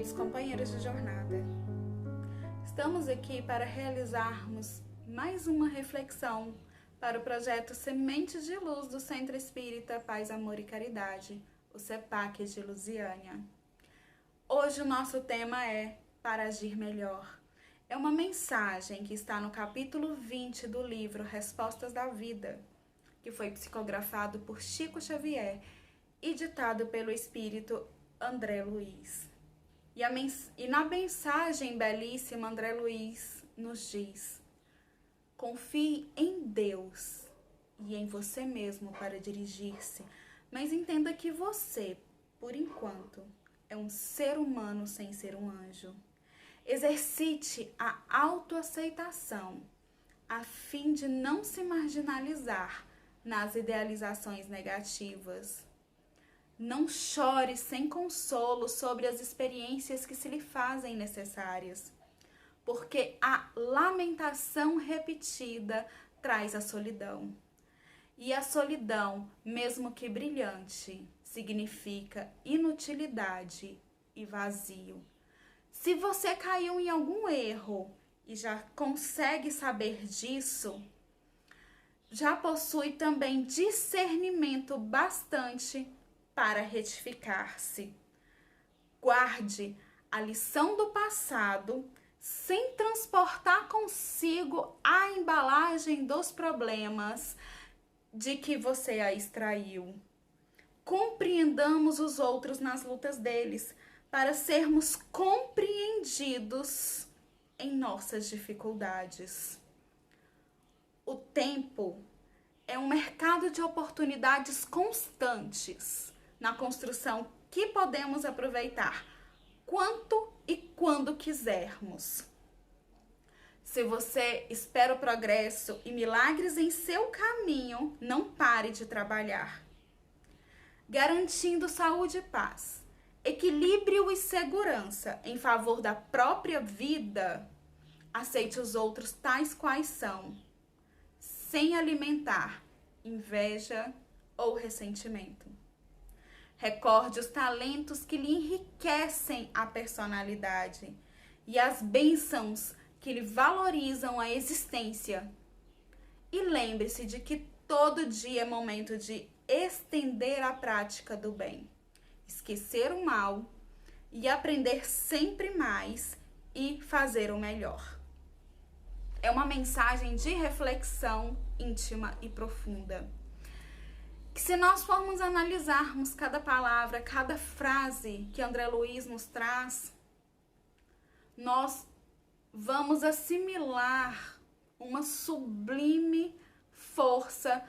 queridos companheiros de jornada. Estamos aqui para realizarmos mais uma reflexão para o projeto Sementes de Luz do Centro Espírita Paz, Amor e Caridade, o CEPAC de Lusiânia. Hoje o nosso tema é Para Agir Melhor. É uma mensagem que está no capítulo 20 do livro Respostas da Vida, que foi psicografado por Chico Xavier e ditado pelo Espírito André Luiz. E na mensagem belíssima, André Luiz nos diz: confie em Deus e em você mesmo para dirigir-se, mas entenda que você, por enquanto, é um ser humano sem ser um anjo. Exercite a autoaceitação, a fim de não se marginalizar nas idealizações negativas. Não chore sem consolo sobre as experiências que se lhe fazem necessárias, porque a lamentação repetida traz a solidão. E a solidão, mesmo que brilhante, significa inutilidade e vazio. Se você caiu em algum erro e já consegue saber disso, já possui também discernimento bastante para retificar-se. Guarde a lição do passado sem transportar consigo a embalagem dos problemas de que você a extraiu. Compreendamos os outros nas lutas deles, para sermos compreendidos em nossas dificuldades. O tempo é um mercado de oportunidades constantes na construção que podemos aproveitar quanto e quando quisermos. Se você espera o progresso e milagres em seu caminho, não pare de trabalhar. Garantindo saúde e paz, equilíbrio e segurança em favor da própria vida, aceite os outros tais quais são, sem alimentar inveja ou ressentimento. Recorde os talentos que lhe enriquecem a personalidade e as bênçãos que lhe valorizam a existência. E lembre-se de que todo dia é momento de estender a prática do bem, esquecer o mal e aprender sempre mais e fazer o melhor. É uma mensagem de reflexão íntima e profunda. Que se nós formos analisarmos cada palavra, cada frase que André Luiz nos traz, nós vamos assimilar uma sublime força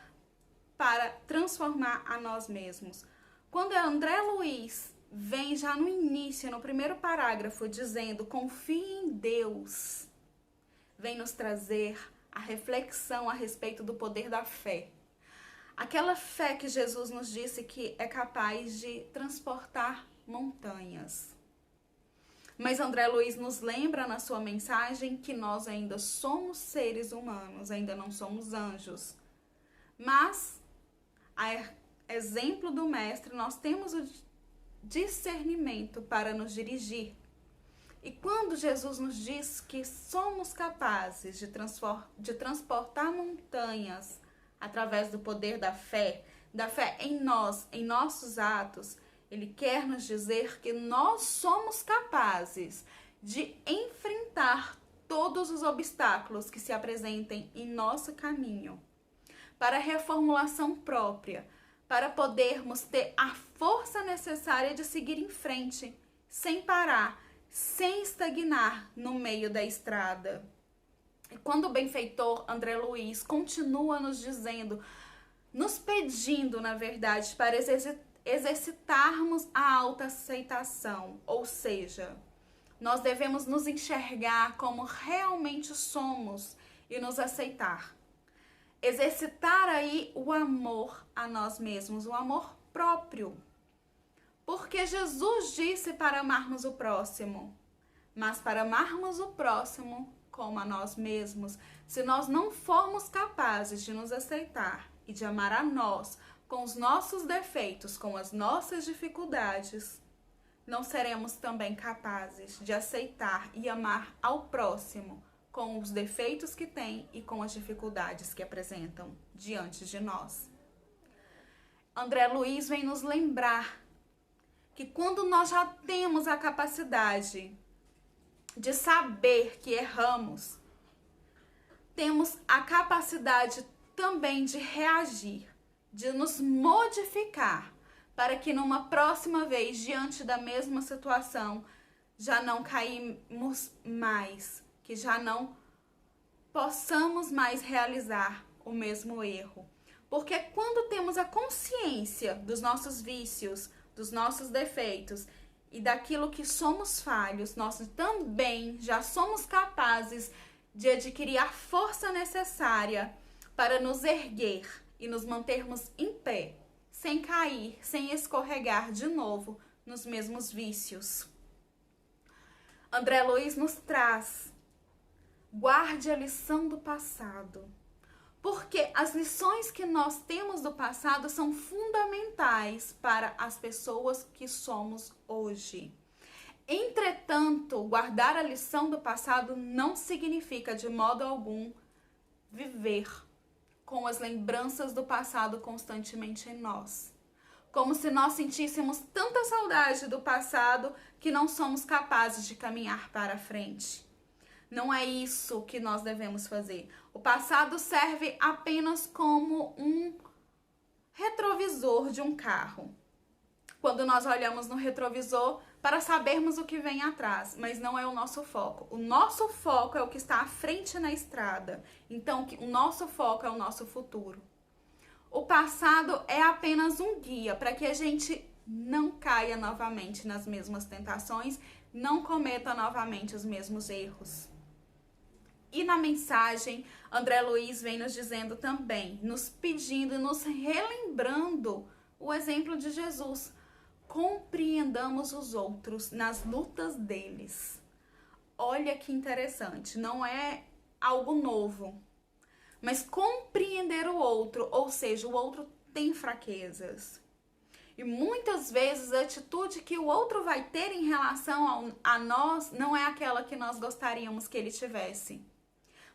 para transformar a nós mesmos. Quando André Luiz vem já no início, no primeiro parágrafo, dizendo confie em Deus, vem nos trazer a reflexão a respeito do poder da fé. Aquela fé que Jesus nos disse que é capaz de transportar montanhas. Mas André Luiz nos lembra na sua mensagem que nós ainda somos seres humanos, ainda não somos anjos. Mas, a exemplo do Mestre, nós temos o discernimento para nos dirigir. E quando Jesus nos diz que somos capazes de transportar montanhas através do poder da fé em nós, em nossos atos, ele quer nos dizer que nós somos capazes de enfrentar todos os obstáculos que se apresentem em nosso caminho, para a reformulação própria, para podermos ter a força necessária de seguir em frente, sem parar, sem estagnar no meio da estrada. E quando o benfeitor André Luiz continua nos dizendo, nos pedindo, na verdade, para exercitarmos a autoaceitação, ou seja, nós devemos nos enxergar como realmente somos e nos aceitar. Exercitar aí o amor a nós mesmos, o amor próprio. Porque Jesus disse para amarmos o próximo, mas para amarmos o próximo como a nós mesmos, se nós não formos capazes de nos aceitar e de amar a nós com os nossos defeitos, com as nossas dificuldades, não seremos também capazes de aceitar e amar ao próximo com os defeitos que tem e com as dificuldades que apresentam diante de nós. André Luiz vem nos lembrar que quando nós já temos a capacidade de saber que erramos, temos a capacidade também de reagir, de nos modificar, para que numa próxima vez, diante da mesma situação, já não caímos mais, que já não possamos mais realizar o mesmo erro. Porque quando temos a consciência dos nossos vícios, dos nossos defeitos e daquilo que somos falhos, nós também já somos capazes de adquirir a força necessária para nos erguer e nos mantermos em pé, sem cair, sem escorregar de novo nos mesmos vícios. André Luiz nos traz: guarde a lição do passado. Porque as lições que nós temos do passado são fundamentais para as pessoas que somos hoje. Entretanto, guardar a lição do passado não significa de modo algum viver com as lembranças do passado constantemente em nós. Como se nós sentíssemos tanta saudade do passado que não somos capazes de caminhar para frente. Não é isso que nós devemos fazer. O passado serve apenas como um retrovisor de um carro. Quando nós olhamos no retrovisor para sabermos o que vem atrás, mas não é o nosso foco. O nosso foco é o que está à frente na estrada. Então, o nosso foco é o nosso futuro. O passado é apenas um guia para que a gente não caia novamente nas mesmas tentações, não cometa novamente os mesmos erros. E na mensagem, André Luiz vem nos dizendo também, nos pedindo, nos relembrando o exemplo de Jesus. Compreendamos os outros nas lutas deles. Olha que interessante, não é algo novo, mas compreender o outro, ou seja, o outro tem fraquezas. E muitas vezes a atitude que o outro vai ter em relação a nós não é aquela que nós gostaríamos que ele tivesse.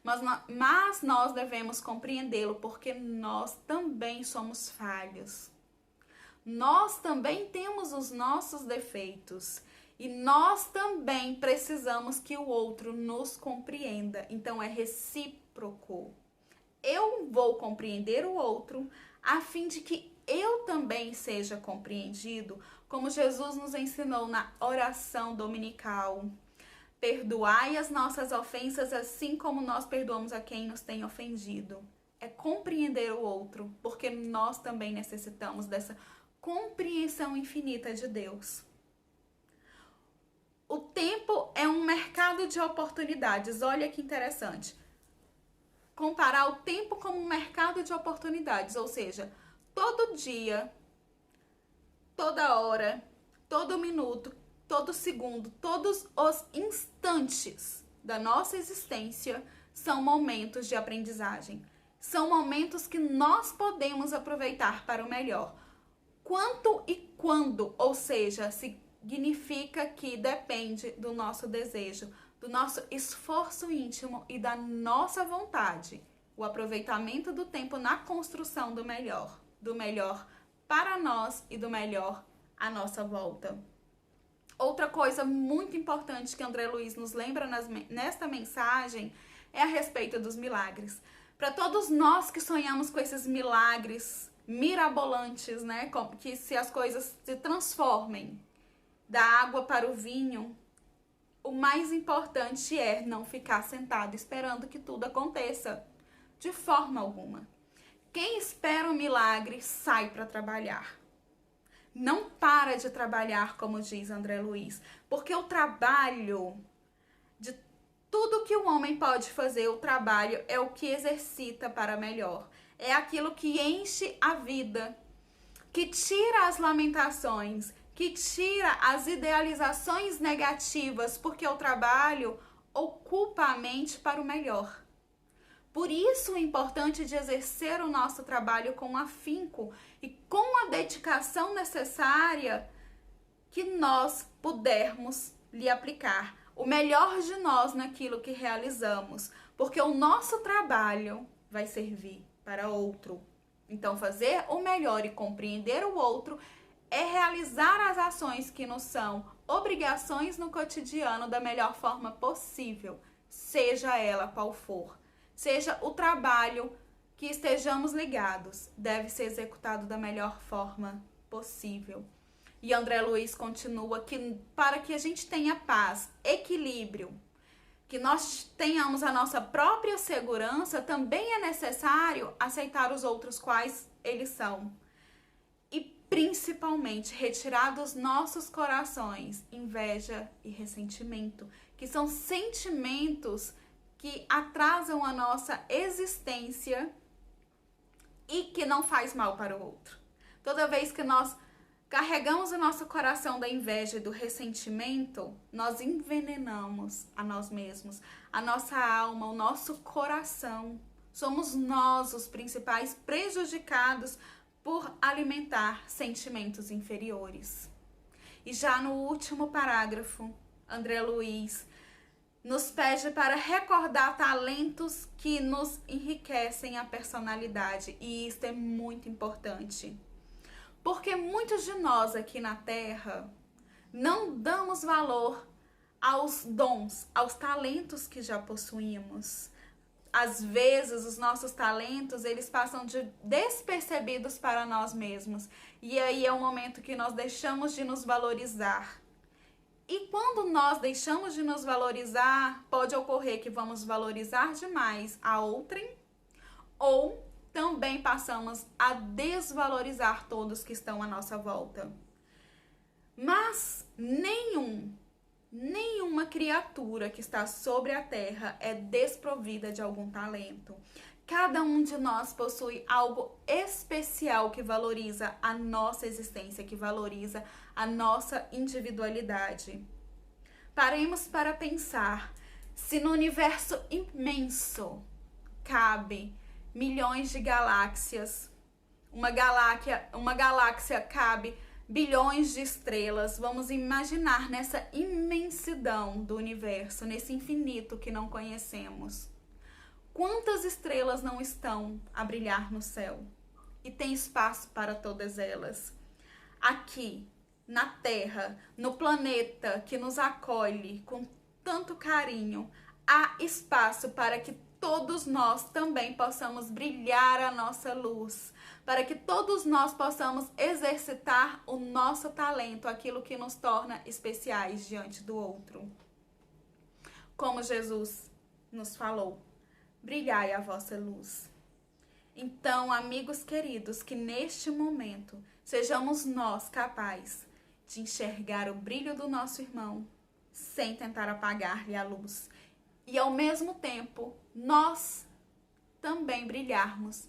Mas nós devemos compreendê-lo, porque nós também somos falhos. Nós também temos os nossos defeitos. E nós também precisamos que o outro nos compreenda. Então é recíproco. Eu vou compreender o outro a fim de que eu também seja compreendido, como Jesus nos ensinou na oração dominical. Perdoai as nossas ofensas assim como nós perdoamos a quem nos tem ofendido. É compreender o outro, porque nós também necessitamos dessa compreensão infinita de Deus. O tempo é um mercado de oportunidades. Olha que interessante. Comparar o tempo como um mercado de oportunidades, ou seja, todo dia, toda hora, todo minuto, todo segundo, todos os instantes da nossa existência são momentos de aprendizagem. São momentos que nós podemos aproveitar para o melhor. Quanto e quando, ou seja, significa que depende do nosso desejo, do nosso esforço íntimo e da nossa vontade. O aproveitamento do tempo na construção do melhor para nós e do melhor à nossa volta. Outra coisa muito importante que André Luiz nos lembra nesta mensagem é a respeito dos milagres. Para todos nós que sonhamos com esses milagres mirabolantes, né? Que se as coisas se transformem da água para o vinho, o mais importante é não ficar sentado esperando que tudo aconteça. De forma alguma. Quem espera um milagre sai para trabalhar. Não para de trabalhar, como diz André Luiz, porque o trabalho, de tudo que o homem pode fazer, o trabalho é o que exercita para melhor. É aquilo que enche a vida, que tira as lamentações, que tira as idealizações negativas, porque o trabalho ocupa a mente para o melhor. Por isso é importante de exercer o nosso trabalho com afinco e com a dedicação necessária que nós pudermos lhe aplicar o melhor de nós naquilo que realizamos, porque o nosso trabalho vai servir para outro. Então, fazer o melhor e compreender o outro é realizar as ações que nos são obrigações no cotidiano da melhor forma possível, seja ela qual for. Seja o trabalho que estejamos ligados, deve ser executado da melhor forma possível. E André Luiz continua que para que a gente tenha paz, equilíbrio, que nós tenhamos a nossa própria segurança, também é necessário aceitar os outros quais eles são. E principalmente retirar dos nossos corações inveja e ressentimento, que são sentimentos que atrasam a nossa existência e que não faz mal para o outro. Toda vez que nós carregamos o nosso coração da inveja e do ressentimento, nós envenenamos a nós mesmos, a nossa alma, o nosso coração. Somos nós os principais prejudicados por alimentar sentimentos inferiores. E já no último parágrafo, André Luiz nos pede para recordar talentos que nos enriquecem a personalidade. E isso é muito importante. Porque muitos de nós aqui na Terra não damos valor aos dons, aos talentos que já possuímos. Às vezes, os nossos talentos, eles passam de despercebidos para nós mesmos. E aí é o momento que nós deixamos de nos valorizar. E quando nós deixamos de nos valorizar, pode ocorrer que vamos valorizar demais a outrem, ou também passamos a desvalorizar todos que estão à nossa volta. Mas nenhuma criatura que está sobre a terra é desprovida de algum talento. Cada um de nós possui algo especial que valoriza a nossa existência, que valoriza a nossa individualidade. Paremos para pensar, se no universo imenso cabe milhões de galáxias, uma galáxia cabe bilhões de estrelas, vamos imaginar nessa imensidão do universo, nesse infinito que não conhecemos. Quantas estrelas não estão a brilhar no céu? E tem espaço para todas elas. Aqui, na Terra, no planeta que nos acolhe com tanto carinho, há espaço para que todos nós também possamos brilhar a nossa luz, para que todos nós possamos exercitar o nosso talento, aquilo que nos torna especiais diante do outro. Como Jesus nos falou, brilhai a vossa luz. Então, amigos queridos, que neste momento sejamos nós capazes de enxergar o brilho do nosso irmão sem tentar apagar-lhe a luz. E ao mesmo tempo, nós também brilharmos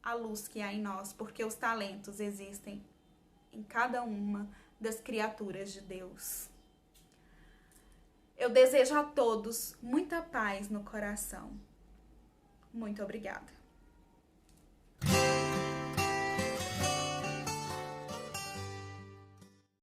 a luz que há em nós, porque os talentos existem em cada uma das criaturas de Deus. Eu desejo a todos muita paz no coração. Muito obrigada.